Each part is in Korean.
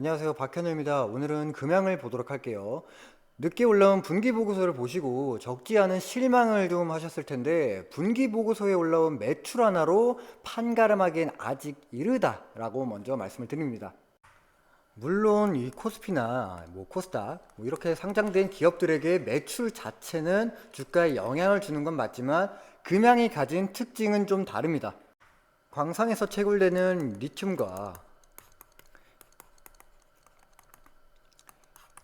안녕하세요. 박현우입니다. 오늘은 금양을 보도록 할게요. 늦게 올라온 분기보고서를 보시고 적지 않은 실망을 좀 하셨을 텐데, 분기보고서에 올라온 매출 하나로 판가름하기엔 아직 이르다라고 먼저 말씀을 드립니다. 물론 이 코스피나 코스닥 이렇게 상장된 기업들에게 매출 자체는 주가에 영향을 주는 건 맞지만, 금양이 가진 특징은 좀 다릅니다. 광산에서 채굴되는 리튬과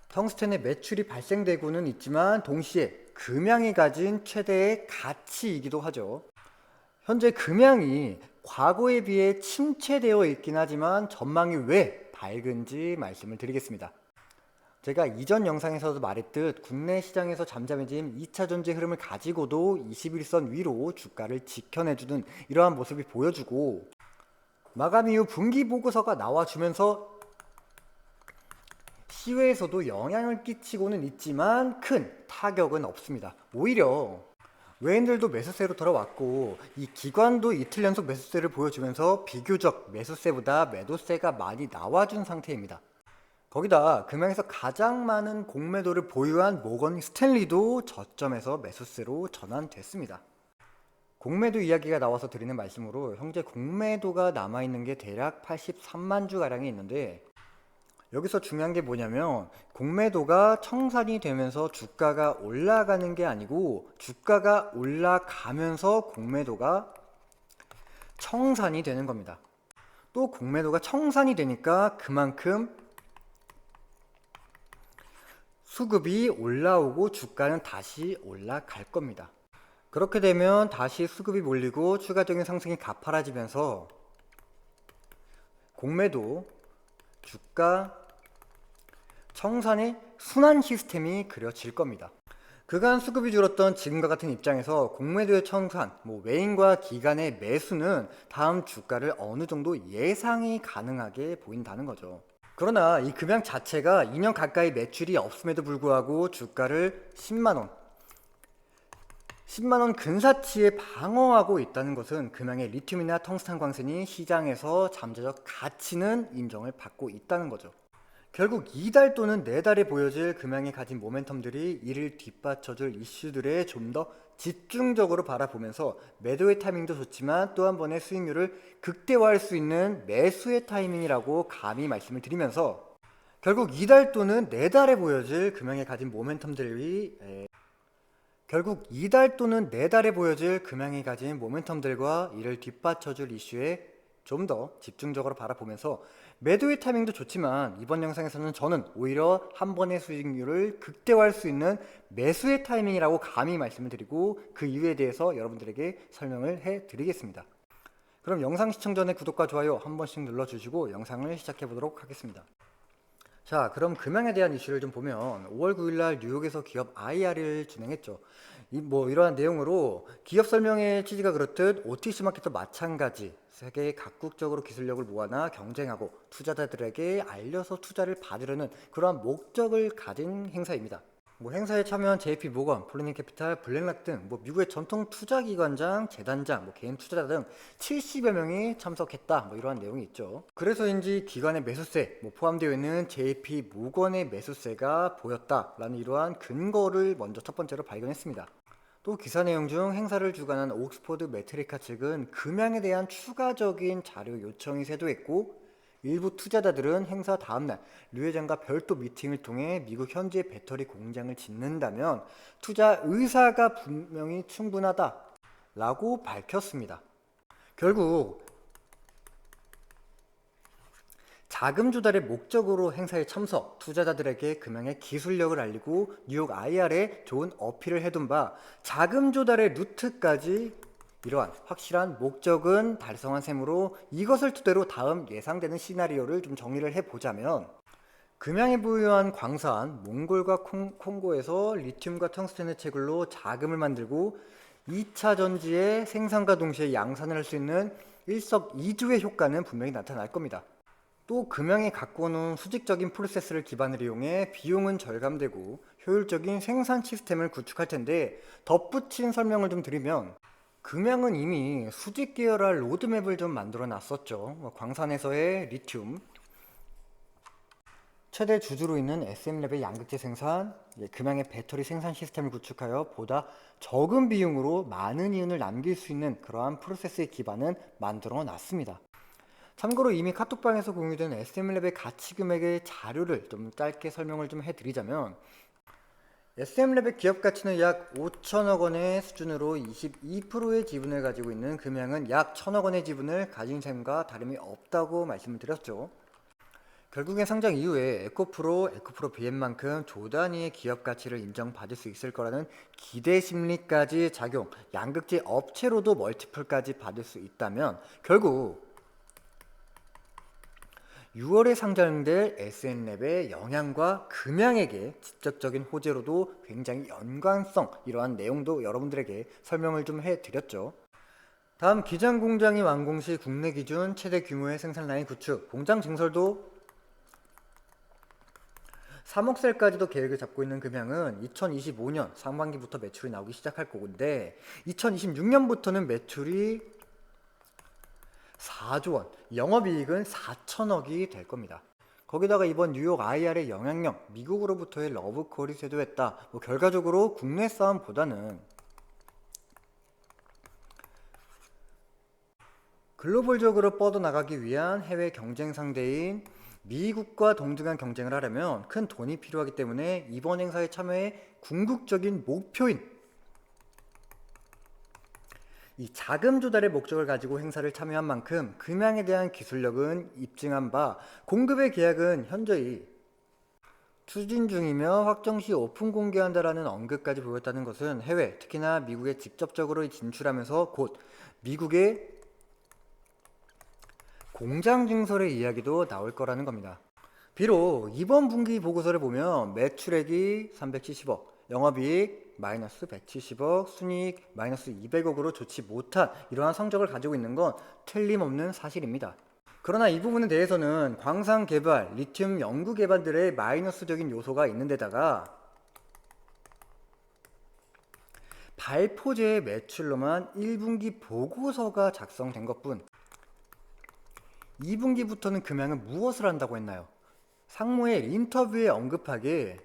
텅스텐의 매출이 발생되고는 있지만, 동시에 금양이 가진 최대의 가치이기도 하죠. 현재 금양이 과거에 비해 침체되어 있긴 하지만 전망이 왜 밝은지 말씀을 드리겠습니다. 제가 이전 영상에서도 말했듯 국내 시장에서 잠잠해진 2차 전지 흐름을 가지고도 21선 위로 주가를 지켜내주는 이러한 모습이 보여주고, 마감 이후 분기 보고서가 나와주면서 시외에서도 영향을 끼치고는 있지만 큰 타격은 없습니다. 오히려 외인들도 매수세로 돌아왔고, 이 기관도 이틀 연속 매수세를 보여주면서 비교적 매수세보다 매도세가 많이 나와준 상태입니다. 거기다 금양에서 가장 많은 공매도를 보유한 모건 스탠리도 저점에서 매수세로 전환됐습니다. 공매도 이야기가 나와서 드리는 말씀으로, 현재 공매도가 남아있는 게 대략 83만 주가량이 있는데, 여기서 중요한 게 뭐냐면, 공매도가 청산이 되면서 주가가 올라가는 게 아니고 주가가 올라가면서 공매도가 청산이 되는 겁니다. 또 공매도가 청산이 되니까 그만큼 수급이 올라오고 주가는 다시 올라갈 겁니다. 그렇게 되면 다시 수급이 몰리고 추가적인 상승이 가파라지면서 공매도, 주가, 청산의 순환 시스템이 그려질 겁니다. 그간 수급이 줄었던 지금과 같은 입장에서 공매도의 청산, 외인과 기관의 매수는 다음 주가를 어느 정도 예상이 가능하게 보인다는 거죠. 그러나 이 금양 자체가 2년 가까이 매출이 없음에도 불구하고 주가를 10만원 근사치에 방어하고 있다는 것은 금양의 리튬이나 텅스탄 광선이 시장에서 잠재적 가치는 인정을 받고 있다는 거죠. 결국 이달 또는 내달에 보여질 금양이 가진 모멘텀들이 이를 뒷받쳐줄 이슈들에 좀 더 집중적으로 바라보면서, 매도의 타이밍도 좋지만 또 한 번의 수익률을 극대화할 수 있는 매수의 타이밍이라고 감히 말씀을 드리면서, 결국 이달 또는 내달에 보여질 금양이 가진 모멘텀들이 모멘텀들과 이를 뒷받쳐줄 이슈에 좀 더 집중적으로 바라보면서, 매도의 타이밍도 좋지만 이번 영상에서는 저는 오히려 한 번의 수익률을 극대화할 수 있는 매수의 타이밍이라고 감히 말씀을 드리고, 그 이유에 대해서 여러분들에게 설명을 해드리겠습니다. 그럼 영상 시청 전에 구독과 좋아요 한 번씩 눌러주시고 영상을 시작해 보도록 하겠습니다. 자, 그럼 금양에 대한 이슈를 좀 보면, 5월 9일날 뉴욕에서 기업 IR을 진행했죠. 이러한 내용으로 기업 설명의 취지가 그렇듯 OTC 마켓도 마찬가지 세계 각국적으로 기술력을 모아나 경쟁하고 투자자들에게 알려서 투자를 받으려는 그러한 목적을 가진 행사입니다. 행사에 참여한 JP 모건, 플래닝 캐피탈, 블랙락 등 미국의 전통 투자기관장, 재단장, 개인 투자자 등 70여 명이 참석했다, 이러한 내용이 있죠. 그래서인지 기관의 매수세 포함되어 있는 JP 모건의 매수세가 보였다라는 이러한 근거를 먼저 첫 번째로 발견했습니다. 또 기사 내용 중 행사를 주관한 옥스포드 메트리카 측은 금양에 대한 추가적인 자료 요청이 쇄도했고, 일부 투자자들은 행사 다음날 류 회장과 별도 미팅을 통해 미국 현지의 배터리 공장을 짓는다면 투자 의사가 분명히 충분하다라고 밝혔습니다. 결국 자금 조달의 목적으로 행사에 참석, 투자자들에게 금양의 기술력을 알리고 뉴욕 IR에 좋은 어필을 해둔 바, 자금 조달의 루트까지 이러한 확실한 목적은 달성한 셈으로, 이것을 토대로 다음 예상되는 시나리오를 좀 정리를 해보자면, 금양이 보유한 광산 몽골과 콩고에서 리튬과 텅스텐의 채굴로 자금을 만들고 2차 전지의 생산과 동시에 양산을 할 수 있는 일석이조의 효과는 분명히 나타날 겁니다. 또 금양이 갖고 오는 수직적인 프로세스를 기반으로 이용해 비용은 절감되고 효율적인 생산 시스템을 구축할 텐데, 덧붙인 설명을 좀 드리면, 금양은 이미 수직 계열화 로드맵을 좀 만들어 놨었죠. 광산에서의 리튬, 최대 주주로 있는 SM랩의 양극재 생산, 금양의 배터리 생산 시스템을 구축하여 보다 적은 비용으로 많은 이윤을 남길 수 있는 그러한 프로세스의 기반은 만들어 놨습니다. 참고로 이미 카톡방에서 공유된 SM랩의 가치 금액의 자료를 좀 짧게 설명을 좀 해드리자면, SM랩의 기업 가치는 약 5천억 원의 수준으로 22%의 지분을 가지고 있는 금양은 약 1천억 원의 지분을 가진 셈과 다름이 없다고 말씀을 드렸죠. 결국엔 상장 이후에 에코프로 BM만큼 조 단위의 기업 가치를 인정받을 수 있을 거라는 기대 심리까지 작용, 양극재 업체로도 멀티플까지 받을 수 있다면 결국 6월에 상장될 SM랩의 영향과 금양에게 직접적인 호재로도 굉장히 연관성, 이러한 내용도 여러분들에게 설명을 좀 해드렸죠. 다음 기장 공장이 완공 시 국내 기준 최대 규모의 생산 라인 구축, 공장 증설도 3억 셀까지도 계획을 잡고 있는 금양은 2025년 상반기부터 매출이 나오기 시작할 거인데 2026년부터는 매출이 4조 원, 영업이익은 4천억이 될 겁니다. 거기다가 이번 뉴욕 IR의 영향력, 미국으로부터의 러브콜이 쇄도했다. 결과적으로 국내 싸움보다는 글로벌적으로 뻗어나가기 위한 해외 경쟁 상대인 미국과 동등한 경쟁을 하려면 큰 돈이 필요하기 때문에 이번 행사에 참여해 궁극적인 목표인 이 자금 조달의 목적을 가지고 행사를 참여한 만큼 금양에 대한 기술력은 입증한 바, 공급의 계약은 현저히 추진 중이며 확정 시 오픈 공개한다라는 언급까지 보였다는 것은 해외, 특히나 미국에 직접적으로 진출하면서 곧 미국의 공장 증설의 이야기도 나올 거라는 겁니다. 비록 이번 분기 보고서를 보면 매출액이 370억, 영업이익 마이너스 170억, 순이익 마이너스 200억으로 좋지 못한 이러한 성적을 가지고 있는 건 틀림없는 사실입니다. 그러나 이 부분에 대해서는 광산 개발, 리튬 연구 개발들의 마이너스적인 요소가 있는 데다가 발포제의 매출로만 1분기 보고서가 작성된 것뿐, 2분기부터는 금양은 무엇을 한다고 했나요? 상무의 인터뷰에 언급하기에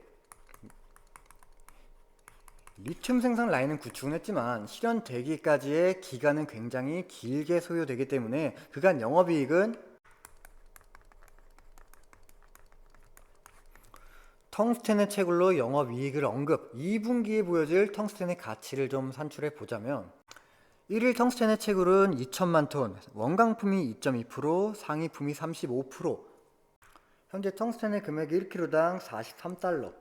리튬 생산 라인은 구축은 했지만 실현되기까지의 기간은 굉장히 길게 소요되기 때문에 그간 영업이익은 텅스텐의 채굴로 영업이익을 언급, 2분기에 보여질 텅스텐의 가치를 좀 산출해 보자면 1일 텅스텐의 채굴은 2천만 톤, 원강품이 2.2%, 상위품이 35%, 현재 텅스텐의 금액이 1kg당 43달러,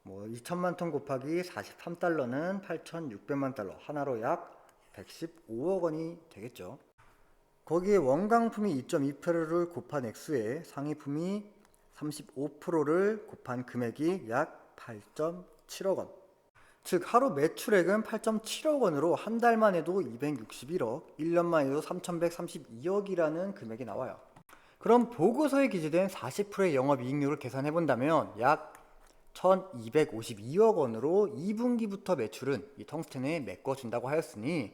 2천만 톤 곱하기 43달러는 8,600만 달러, 하나로 약 115억 원이 되겠죠. 거기에 원강품이 2.2%를 곱한 액수에 상위품이 35%를 곱한 금액이 약 8.7억 원. 즉 하루 매출액은 8.7억 원으로 한 달만 해도 261억, 1년만 해도 3,132억이라는 금액이 나와요. 그럼 보고서에 기재된 40%의 영업이익률을 계산해 본다면 약 1,252억 원으로 2분기부터 매출은 이 텅스텐에 메꿔준다고 하였으니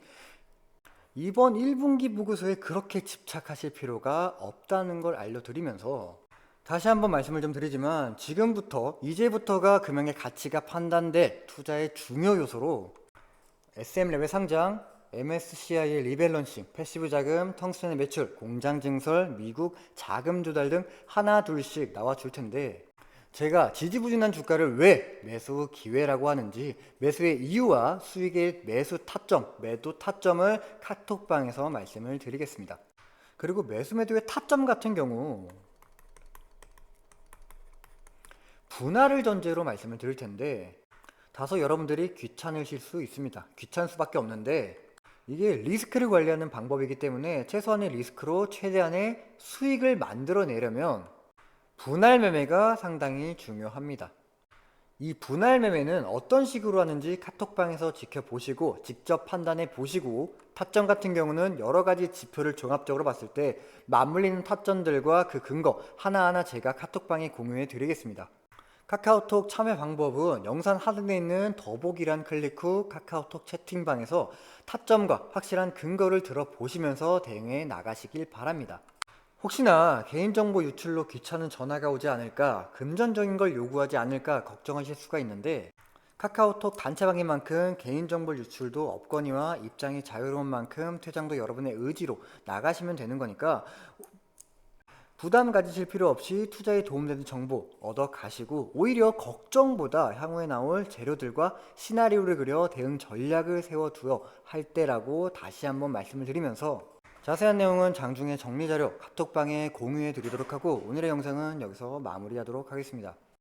이번 1분기 보고서에 그렇게 집착하실 필요가 없다는 걸 알려드리면서 다시 한번 말씀을 좀 드리지만 지금부터 이제부터가 금양의 가치가 판단될 투자의 중요 요소로 SM랩의 상장, MSCI의 리밸런싱, 패시브 자금, 텅스텐의 매출, 공장 증설, 미국 자금 조달 등 하나 둘씩 나와줄 텐데 제가 지지부진한 주가를 왜 매수 기회라고 하는지 매수의 이유와 수익의 매수 타점, 매도 타점을 카톡방에서 말씀을 드리겠습니다. 그리고 매수 매도의 타점 같은 경우 분할을 전제로 말씀을 드릴 텐데 다소 여러분들이 귀찮으실 수 있습니다. 귀찮을 수밖에 없는데 이게 리스크를 관리하는 방법이기 때문에 최소한의 리스크로 최대한의 수익을 만들어내려면 분할 매매가 상당히 중요합니다. 이 분할 매매는 어떤 식으로 하는지 카톡방에서 지켜보시고 직접 판단해 보시고 타점 같은 경우는 여러 가지 지표를 종합적으로 봤을 때 맞물리는 타점들과 그 근거 하나하나 제가 카톡방에 공유해 드리겠습니다. 카카오톡 참여 방법은 영상 하단에 있는 더보기란 클릭 후 카카오톡 채팅방에서 타점과 확실한 근거를 들어보시면서 대응해 나가시길 바랍니다. 혹시나 개인정보 유출로 귀찮은 전화가 오지 않을까, 금전적인 걸 요구하지 않을까 걱정하실 수가 있는데, 카카오톡 단체방인 만큼 개인정보 유출도 없거니와 입장이 자유로운 만큼 퇴장도 여러분의 의지로 나가시면 되는 거니까 부담 가지실 필요 없이 투자에 도움되는 정보 얻어 가시고, 오히려 걱정보다 향후에 나올 재료들과 시나리오를 그려 대응 전략을 세워두어 할 때라고 다시 한번 말씀을 드리면서, 자세한 내용은 장중에 정리자료 카톡방에 공유해 드리도록 하고, 오늘의 영상은 여기서 마무리하도록 하겠습니다.